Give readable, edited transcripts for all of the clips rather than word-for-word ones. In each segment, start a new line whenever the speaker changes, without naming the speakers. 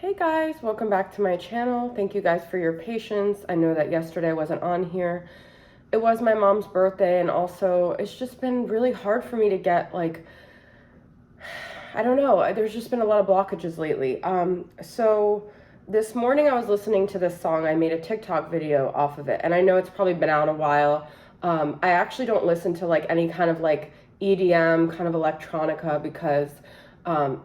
Hey guys, welcome back to my channel. Thank you guys for your patience. I know that yesterday I wasn't on here. It was my mom's birthday, and also it's just been really hard for me to get I don't know, there's just been a lot of blockages lately. So this morning I was listening to this song. I made a TikTok video off of it, and I know it's probably been out a while. I actually don't listen to any kind of EDM, kind of electronica, because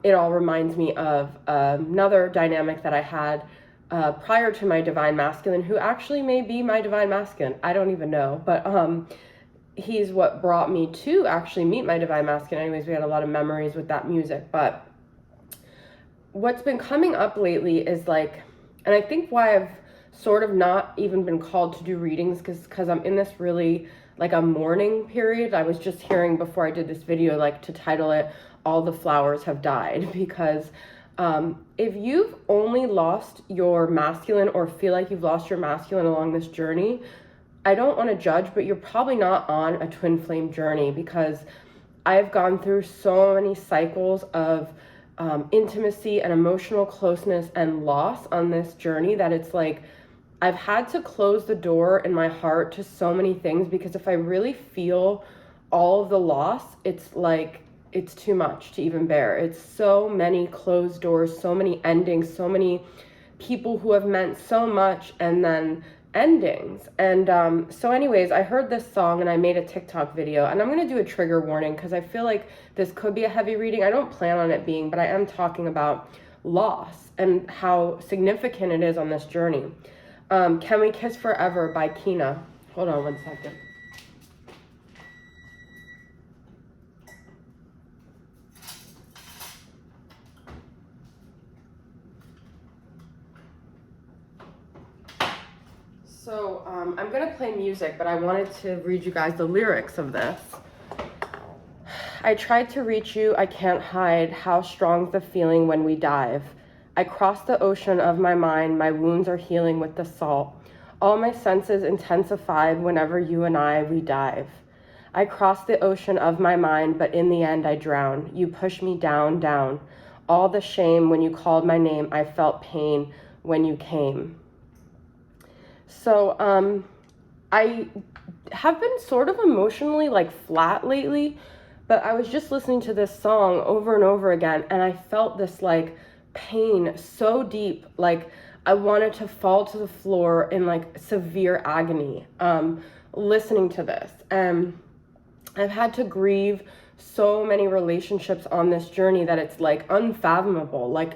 it all reminds me of another dynamic that I had prior to my divine masculine, who actually may be my divine masculine. I don't even know, but he's what brought me to actually meet my divine masculine. Anyways, we had a lot of memories with that music. But what's been coming up lately is and I think why I've sort of not even been called to do readings, because I'm in this really a mourning period. I was just hearing before I did this video to title it "All the Flowers Have Died," because if you've only lost your masculine or feel like you've lost your masculine along this journey, I don't want to judge, but you're probably not on a twin flame journey, because I've gone through so many cycles of intimacy and emotional closeness and loss on this journey that it's I've had to close the door in my heart to so many things, because if I really feel all of the loss, it's too much to even bear. It's so many closed doors, so many endings, so many people who have meant so much, and then endings. And so anyways, I heard this song and I made a TikTok video, and I'm going to do a trigger warning because I feel like this could be a heavy reading. I don't plan on it being, but I am talking about loss and how significant it is on this journey. Can We Kiss Forever by Kina. Hold on one second. So I'm going to play music, but I wanted to read you guys the lyrics of this. I tried to reach you, I can't hide how strong's the feeling when we dive. I crossed the ocean of my mind, my wounds are healing with the salt. All my senses intensified whenever you and we dive. I crossed the ocean of my mind, but in the end I drown. You push me down, down. All the shame when you called my name, I felt pain when you came. So I have been sort of emotionally flat lately, but I was just listening to this song over and over again, and I felt this pain so deep, I wanted to fall to the floor in severe agony listening to this. And I've had to grieve so many relationships on this journey that it's unfathomable.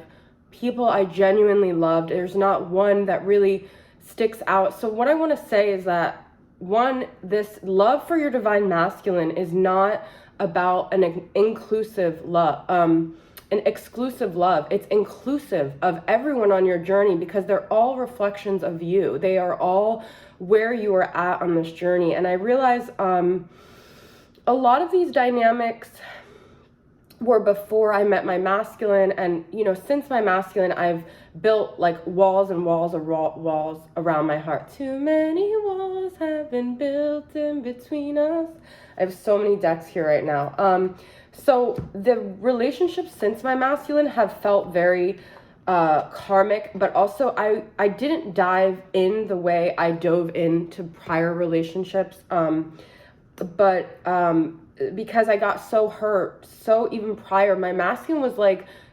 People I genuinely loved, there's not one that really sticks out. So what I want to say is that, one, this love for your divine masculine is not about an inclusive love, an exclusive love. It's inclusive of everyone on your journey, because they're all reflections of you. They are all where you are at on this journey. And I realize a lot of these dynamics were before I met my masculine, and since my masculine, I've built walls and walls of walls around my heart. Too many walls have been built in between us. I have so many decks here right now. So the relationships since my masculine have felt very karmic, but also I didn't dive in the way I dove into prior relationships. Because I got so hurt, so even prior, my masculine was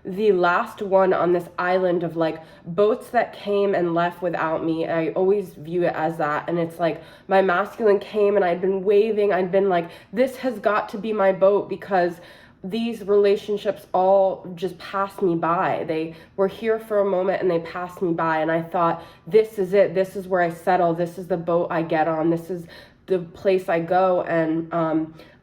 the last one on this island of boats that came and left without me. I always view it as that. And it's my masculine came and I'd been waving. I'd been this has got to be my boat, because these relationships all just passed me by. They were here for a moment and they passed me by. And I thought, this is it. This is where I settle. This is the boat I get on. This is the place I go. And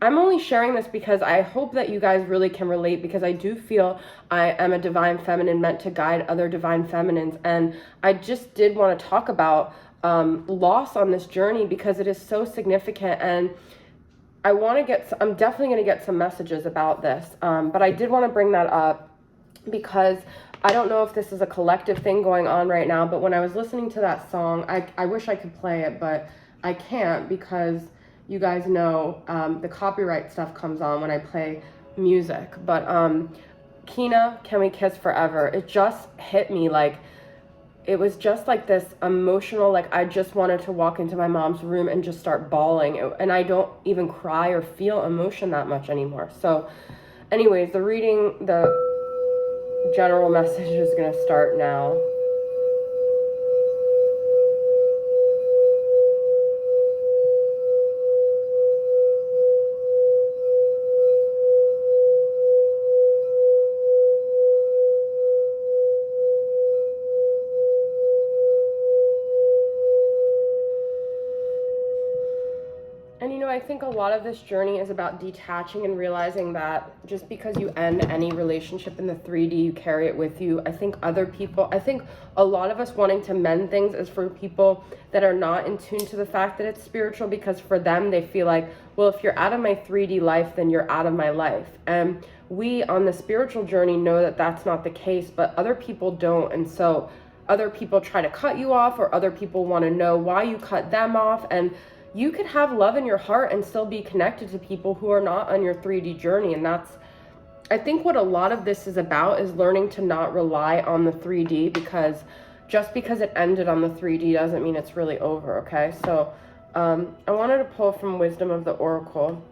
I'm only sharing this because I hope that you guys really can relate, because I do feel I am a divine feminine meant to guide other divine feminines. And I just did want to talk about loss on this journey, because it is so significant. And I'm definitely going to get some messages about this. But I did want to bring that up because I don't know if this is a collective thing going on right now, but when I was listening to that song, I wish I could play it, but I can't, because you guys know the copyright stuff comes on when I play music. But Kina, can we kiss forever? It just hit me like, it was just like this emotional, like I just wanted to walk into my mom's room and just start bawling. And I don't even cry or feel emotion that much anymore. So anyways, the general message is going to start now. And you know, I think a lot of this journey is about detaching and realizing that just because you end any relationship in the 3D, you carry it with you. I think a lot of us wanting to mend things is for people that are not in tune to the fact that it's spiritual, because for them, they feel like, well, if you're out of my 3D life, then you're out of my life. And we on the spiritual journey know that that's not the case, but other people don't. And so other people try to cut you off, or other people want to know why you cut them off. And you could have love in your heart and still be connected to people who are not on your 3D journey. And that's, I think what a lot of this is about, is learning to not rely on the 3D, because just because it ended on the 3D doesn't mean it's really over, okay? So I wanted to pull from Wisdom of the Oracle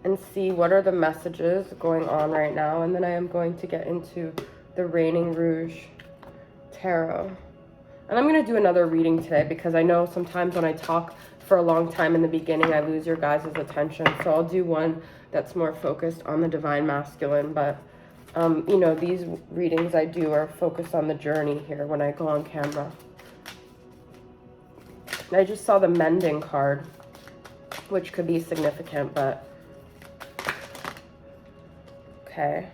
and see what are the messages going on right now. And then I am going to get into the Reigning Rouge Tarot. And I'm going to do another reading today, because I know sometimes when I talk for a long time in the beginning, I lose your guys' attention. So I'll do one that's more focused on the Divine Masculine. But, you know, these readings I do are focused on the journey here when I go on camera. And I just saw the Mending card, which could be significant, but okay.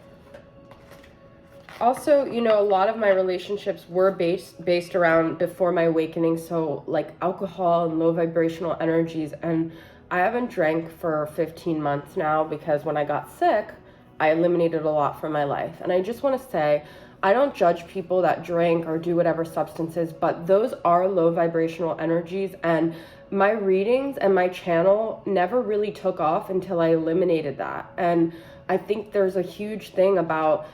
Also, you know, a lot of my relationships were based around before my awakening. So like alcohol and low vibrational energies. And I haven't drank for 15 months now, because when I got sick, I eliminated a lot from my life. And I just want to say, I don't judge people that drink or do whatever substances, but those are low vibrational energies. And my readings and my channel never really took off until I eliminated that. And I think there's a huge thing about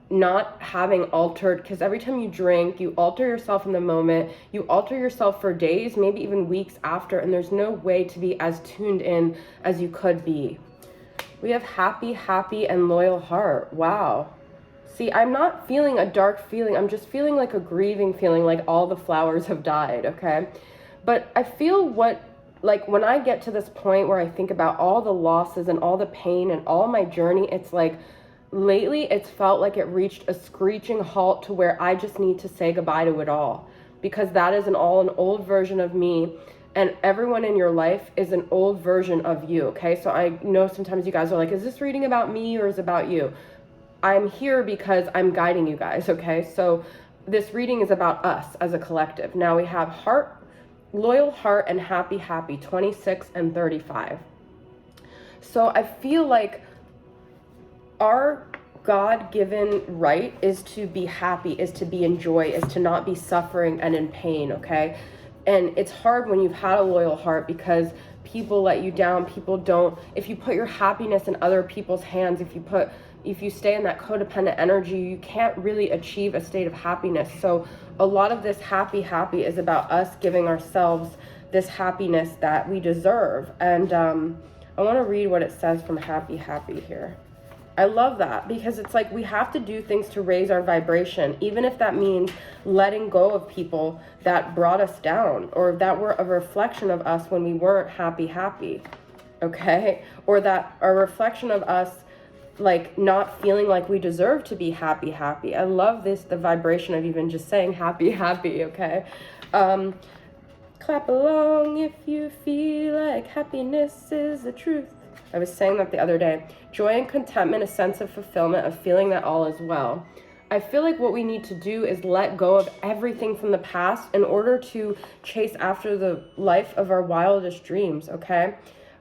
not having altered, because every time you drink, you alter yourself in the moment, you alter yourself for days, maybe even weeks after, and there's no way to be as tuned in as you could be. We have happy, happy, and loyal heart. Wow. See, I'm not feeling a dark feeling. I'm just feeling like a grieving feeling, like all the flowers have died, okay? But I feel like when I get to this point where I think about all the losses and all the pain and all my journey, it's like, lately, it's felt like it reached a screeching halt to where I just need to say goodbye to it all, because that is an old version of me, and everyone in your life is an old version of you, okay? So I know sometimes you guys are like, is this reading about me or is it about you? I'm here because I'm guiding you guys, okay? So this reading is about us as a collective. Now we have heart, loyal heart, and happy, happy, 26 and 35. So I feel like our God-given right is to be happy, is to be in joy, is to not be suffering and in pain, okay? And it's hard when you've had a loyal heart, because people let you down, people don't. If you put your happiness in other people's hands, if you stay in that codependent energy, you can't really achieve a state of happiness. So a lot of this happy, happy is about us giving ourselves this happiness that we deserve. And I want to read what it says from happy, happy here. I love that, because it's like we have to do things to raise our vibration, even if that means letting go of people that brought us down, or that were a reflection of us when we weren't happy, happy, okay? Or that are a reflection of us like not feeling like we deserve to be happy, happy. I love this, the vibration of even just saying happy, happy, okay? Clap along if you feel like happiness is the truth. I was saying that the other day. Joy and contentment, a sense of fulfillment, of feeling that all is well. I feel like what we need to do is let go of everything from the past in order to chase after the life of our wildest dreams, okay?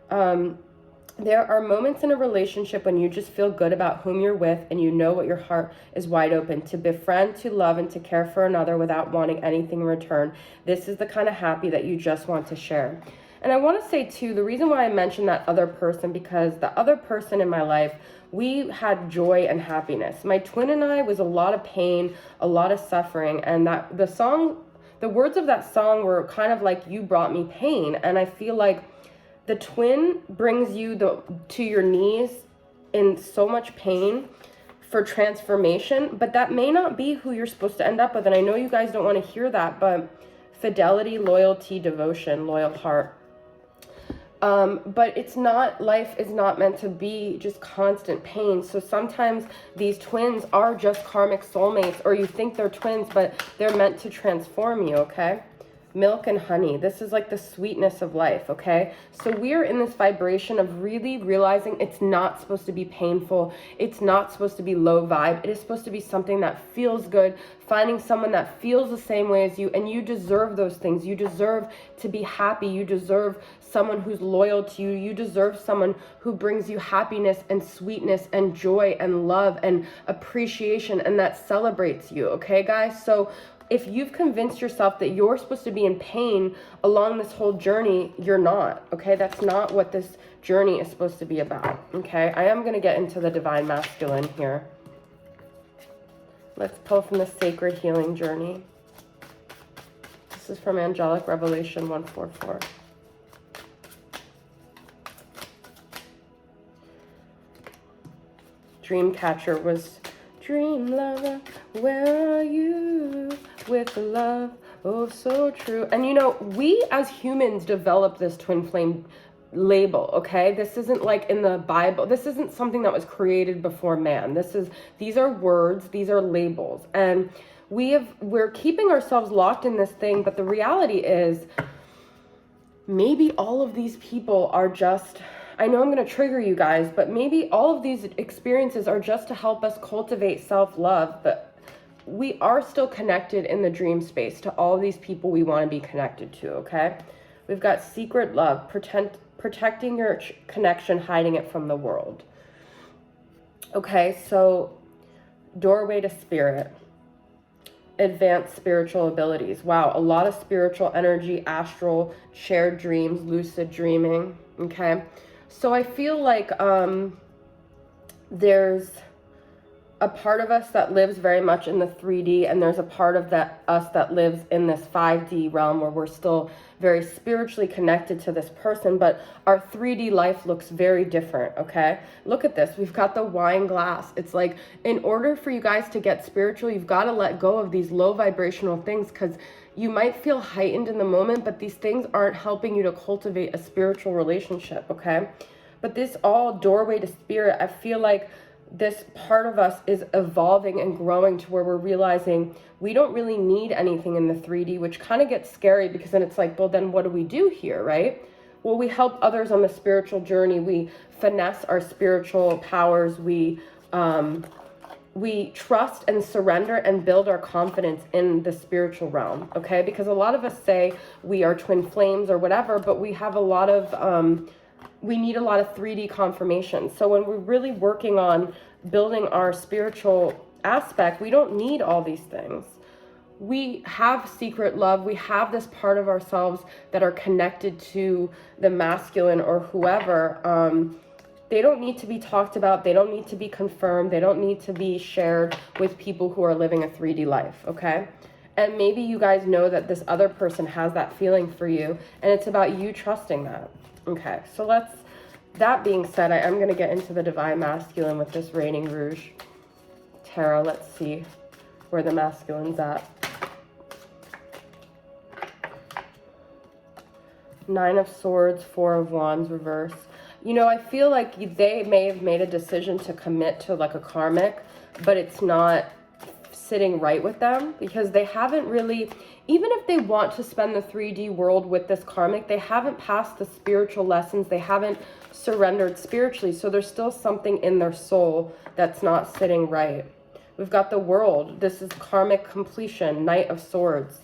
There are moments in a relationship when you just feel good about whom you're with, and you know what your heart is wide open to befriend, to love, and to care for another without wanting anything in return. This is the kind of happy that you just want to share. And I want to say too, the reason why I mentioned that other person, because the other person in my life, we had joy and happiness. My twin and I was a lot of pain, a lot of suffering, and that the words of that song were kind of like, you brought me pain. And I feel like the twin brings you to your knees in so much pain for transformation, but that may not be who you're supposed to end up with. And I know you guys don't want to hear that, but fidelity, loyalty, devotion, loyal heart. But it's not, life is not meant to be just constant pain. So sometimes these twins are just karmic soulmates, or you think they're twins, but they're meant to transform you, okay? Milk and honey. This is like the sweetness of life, okay? So we're in this vibration of really realizing it's not supposed to be painful. It's not supposed to be low vibe. It is supposed to be something that feels good, finding someone that feels the same way as you, and you deserve those things. You deserve to be happy. You deserve someone who's loyal to you. You deserve someone who brings you happiness and sweetness and joy and love and appreciation, and that celebrates you, okay, guys? So if you've convinced yourself that you're supposed to be in pain along this whole journey, you're not, okay? That's not what this journey is supposed to be about, okay? I am going to get into the Divine Masculine here. Let's pull from the Sacred Healing Journey. This is from Angelic Revelation 144. Dreamcatcher was, dream lover, where are you? With love, oh so true. And you know, we as humans developed this twin flame label, okay? This isn't like in the Bible. This isn't something that was created before man. These are words, these are labels. And we're keeping ourselves locked in this thing, but the reality is maybe all of these people are just, I know I'm going to trigger you guys, but maybe all of these experiences are just to help us cultivate self-love, but we are still connected in the dream space to all these people we want to be connected to, okay? We've got secret love, protecting your connection, hiding it from the world. Okay, so doorway to spirit, advanced spiritual abilities. Wow, a lot of spiritual energy, astral, shared dreams, lucid dreaming, okay? So I feel like there's a part of us that lives very much in the 3D, and there's a part of us that lives in this 5D realm where we're still very spiritually connected to this person, but our 3D life looks very different, okay? Look at this. We've got the wine glass. It's like, in order for you guys to get spiritual, you've got to let go of these low vibrational things, because you might feel heightened in the moment, but these things aren't helping you to cultivate a spiritual relationship, okay? But this all doorway to spirit, I feel like this part of us is evolving and growing to where we're realizing we don't really need anything in the 3D, which kind of gets scary, because then it's like, well, then what do we do here, right? Well, we help others on the spiritual journey. We finesse our spiritual powers. We trust and surrender and build our confidence in the spiritual realm, okay? Because a lot of us say we are twin flames or whatever, but we have a lot of we need a lot of 3D confirmation. So when we're really working on building our spiritual aspect, we don't need all these things. We have secret love. We have this part of ourselves that are connected to the masculine or whoever. They don't need to be talked about. They don't need to be confirmed. They don't need to be shared with people who are living a 3D life, okay? And maybe you guys know that this other person has that feeling for you, and it's about you trusting that. Okay, so that being said, I am going to get into the Divine Masculine with this Reigning Rouge Tarot. Let's see where the masculine's at. Nine of Swords, Four of Wands, reverse. You know, I feel like they may have made a decision to commit to like a karmic, but it's not sitting right with them, because they haven't really, even if they want to spend the 3D world with this karmic, they haven't passed the spiritual lessons. They haven't surrendered spiritually. So there's still something in their soul that's not sitting right. We've got the World. This is karmic completion, Knight of Swords.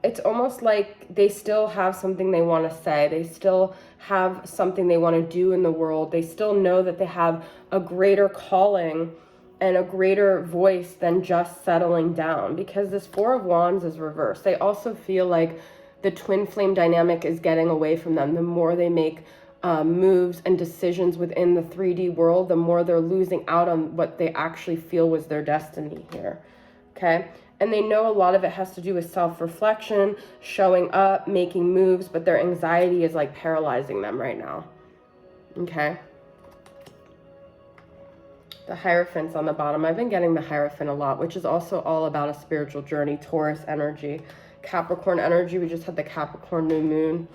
It's almost like they still have something they want to say. They still have something they want to do in the world. They still know that they have a greater calling and a greater voice than just settling down, because this Four of Wands is reversed. They also feel like the twin flame dynamic is getting away from them. The more they make moves and decisions within the 3D world, the more they're losing out on what they actually feel was their destiny here, okay? And they know a lot of it has to do with self-reflection, showing up, making moves, but their anxiety is like paralyzing them right now, okay? The Hierophant's on the bottom. I've been getting the Hierophant a lot, which is also all about a spiritual journey, Taurus energy. Capricorn energy, we just had the Capricorn new moon,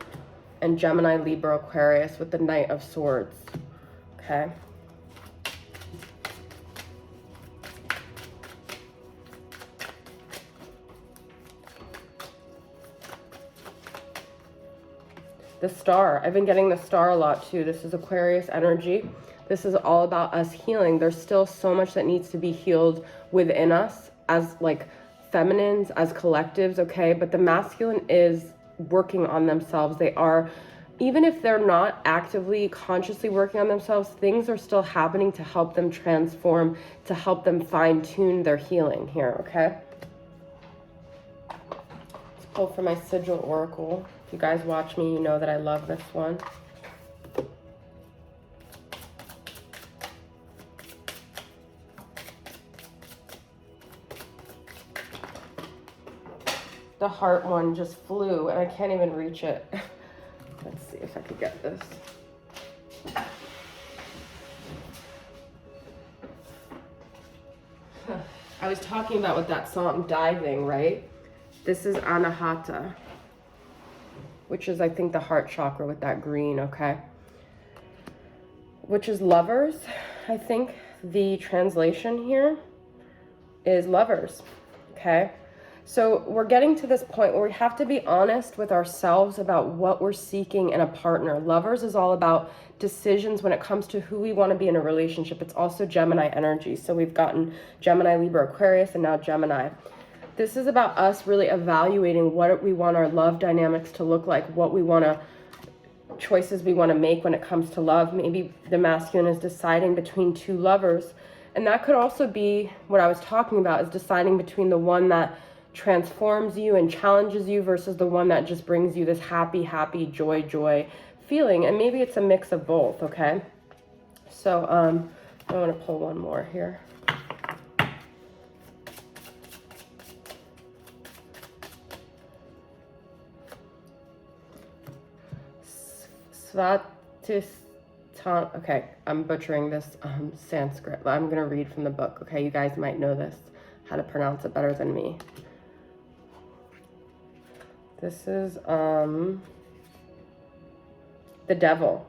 and Gemini, Libra, Aquarius with the Knight of Swords, okay? The Star, I've been getting the Star a lot too. This is Aquarius energy. This is all about us healing. There's still so much that needs to be healed within us as like feminines, as collectives, okay? But the masculine is working on themselves. They are, even if they're not actively, consciously working on themselves, things are still happening to help them transform, to help them fine-tune their healing here, okay? Let's pull for my Sigil Oracle. If you guys watch me, you know that I love this one. The Heart one just flew and I can't even reach it. Let's see if I could get this. I was talking about with that song, Diving, right? This is Anahata, which is, I think, the heart chakra with that green, okay? Which is Lovers. I think the translation here is Lovers, okay? So we're getting to this point where we have to be honest with ourselves about what we're seeking in a partner. Lovers is all about decisions when it comes to who we want to be in a relationship. It's also Gemini energy. So we've gotten Gemini, Libra, Aquarius, and now Gemini. This is about us really evaluating what we want our love dynamics to look like, what we want to, choices we want to make when it comes to love. Maybe the masculine is deciding between two lovers. And that could also be what I was talking about, is deciding between the one that transforms you and challenges you versus the one that just brings you this happy, joy feeling. And maybe it's a mix of both, okay? So I want to pull one more here. Svatistan, okay, I'm butchering this Sanskrit. I'm going to read from the book, okay? You guys might know this, how to pronounce it better than me. This is the Devil,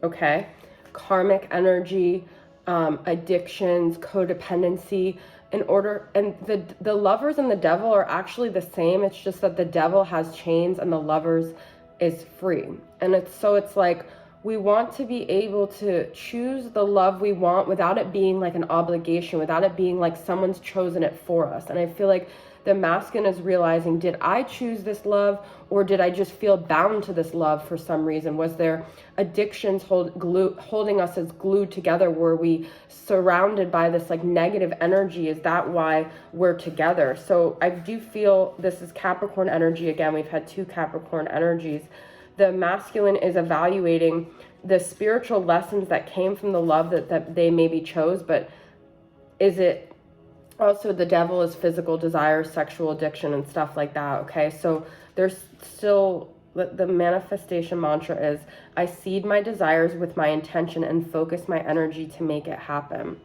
okay? Karmic energy, addictions, codependency. And the Lovers and the Devil are actually the same. It's just that the Devil has chains and the Lovers is free. And it's like we want to be able to choose the love we want without it being like an obligation, without it being like someone's chosen it for us. And I feel like the masculine is realizing, did I choose this love, or did I just feel bound to this love for some reason? Was there addictions holding us as glued together? Were we surrounded by this like negative energy? Is that why we're together? So I do feel this is Capricorn energy. Again, we've had two Capricorn energies. The masculine is evaluating the spiritual lessons that came from the love that they maybe chose, but is it also, the Devil is physical desire, sexual addiction, and stuff like that, okay? So there's still, the manifestation mantra is, I seed my desires with my intention and focus my energy to make it happen.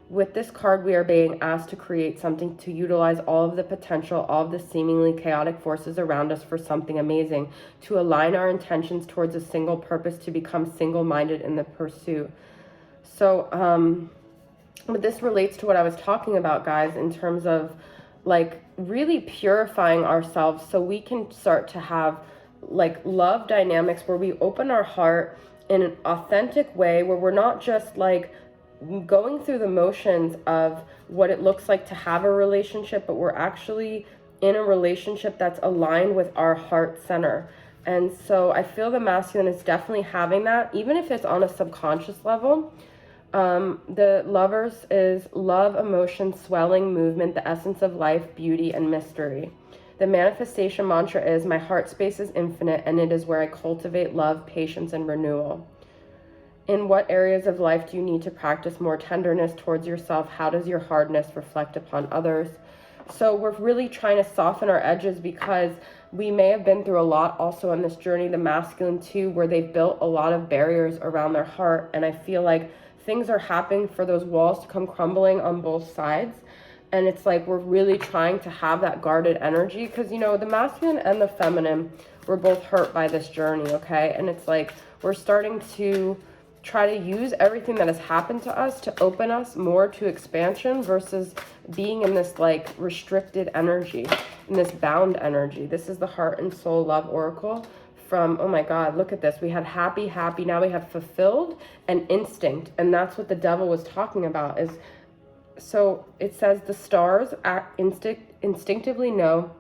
With this card, we are being asked to create something, to utilize all of the potential, all of the seemingly chaotic forces around us for something amazing, to align our intentions towards a single purpose, to become single-minded in the pursuit. So, but this relates to what I was talking about, guys, in terms of like really purifying ourselves so we can start to have like love dynamics where we open our heart in an authentic way, where we're not just like going through the motions of what it looks like to have a relationship, but we're actually in a relationship that's aligned with our heart center. And so I feel the masculine is definitely having that, even if it's on a subconscious level. The Lovers is love, emotion, swelling, movement, the essence of life, beauty, and mystery. The manifestation mantra is, my heart space is infinite, and it is where I cultivate love, patience, and renewal. In what areas of life do you need to practice more tenderness towards yourself? How does your hardness reflect upon others? So we're really trying to soften our edges because we may have been through a lot also on this journey, the masculine too, where they've built a lot of barriers around their heart. And I feel like things are happening for those walls to come crumbling on both sides. And it's like we're really trying to have that guarded energy because, you know, the masculine and the feminine were both hurt by this journey, okay? And it's like we're starting to try to use everything that has happened to us to open us more to expansion versus being in this like restricted energy, in this bound energy. This is the Heart and Soul Love Oracle from, oh my God, look at this. We had happy, happy. Now we have fulfilled and instinct. And that's what the devil was talking about is, so it says the stars instinctively know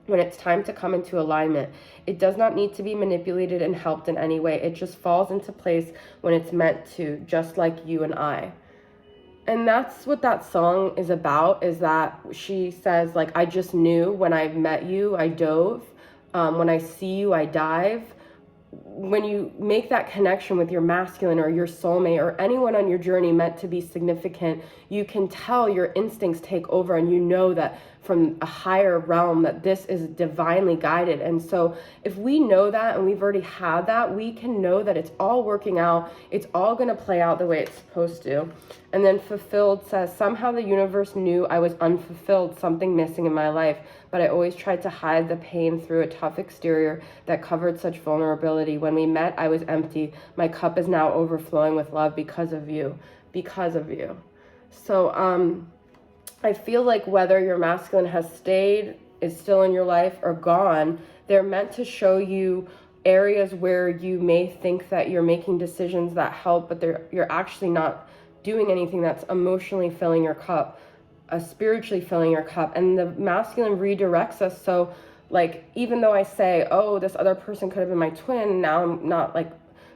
when it's time to come into alignment. It does not need to be manipulated and helped in any way. It just falls into place when it's meant to, just like you and I. And that's what that song is about, is that she says, like, I just knew when I met you, I dove. When I see you, I dive. When you make that connection with your masculine or your soulmate or anyone on your journey meant to be significant, you can tell your instincts take over and you know that from a higher realm that this is divinely guided. And so if we know that and we've already had that, we can know that it's all working out. It's all going to play out the way it's supposed to. And then fulfilled says, somehow the universe knew I was unfulfilled, something missing in my life, but I always tried to hide the pain through a tough exterior that covered such vulnerability. When we met, I was empty. My cup is now overflowing with love because of you, because of you. So, I feel like whether your masculine has stayed, is still in your life, or gone, they're meant to show you areas where you may think that you're making decisions that help, but you're actually not doing anything that's emotionally filling your cup, spiritually filling your cup. And the masculine redirects us. So like, even though I say, oh, this other person could have been my twin, now I'm not like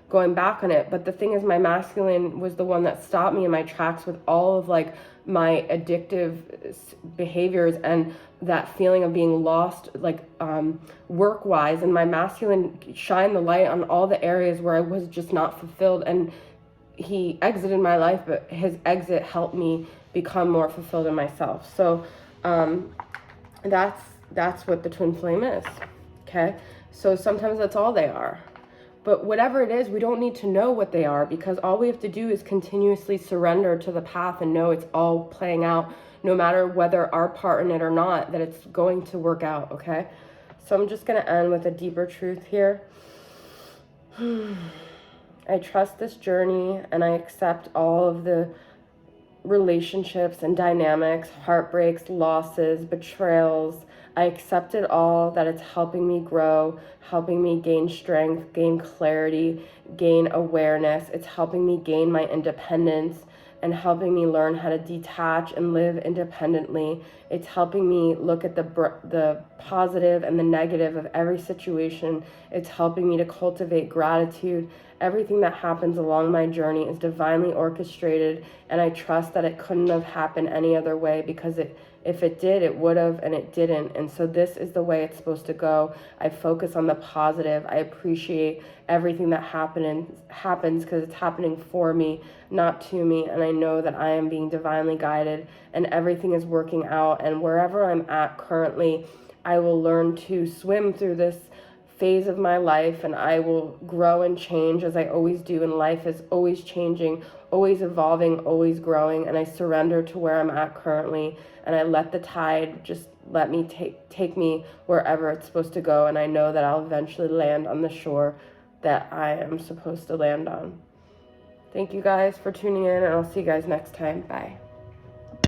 going back on it. But the thing is, my masculine was the one that stopped me in my tracks with all of like my addictive behaviors and that feeling of being lost, like work wise. And my masculine shined the light on all the areas where I was just not fulfilled. And he exited my life, but his exit helped me become more fulfilled in myself. So that's what the twin flame is. Okay, so sometimes that's all they are. But whatever it is, we don't need to know what they are, because all we have to do is continuously surrender to the path and know it's all playing out, no matter whether our part in it or not, that it's going to work out, okay? So I'm just going to end with a deeper truth here. I trust this journey and I accept all of the relationships and dynamics, heartbreaks, losses, betrayals. I accept it all, that it's helping me grow, helping me gain strength, gain clarity, gain awareness. It's helping me gain my independence and helping me learn how to detach and live independently. It's helping me look at the positive and the negative of every situation. It's helping me to cultivate gratitude. Everything that happens along my journey is divinely orchestrated, and I trust that it couldn't have happened any other way, because if it did, it would have, and it didn't. And so this is the way it's supposed to go. I focus on the positive. I appreciate everything that happens because it's happening for me, not to me. And I know that I am being divinely guided and everything is working out. And wherever I'm at currently, I will learn to swim through this phase of my life, and I will grow and change as I always do. And life is always changing, always evolving, always growing. And I surrender to where I'm at currently, and I let the tide just let me take me wherever it's supposed to go. And I know that I'll eventually land on the shore that I am supposed to land on. Thank you guys for tuning in, and I'll see you guys next time. Bye.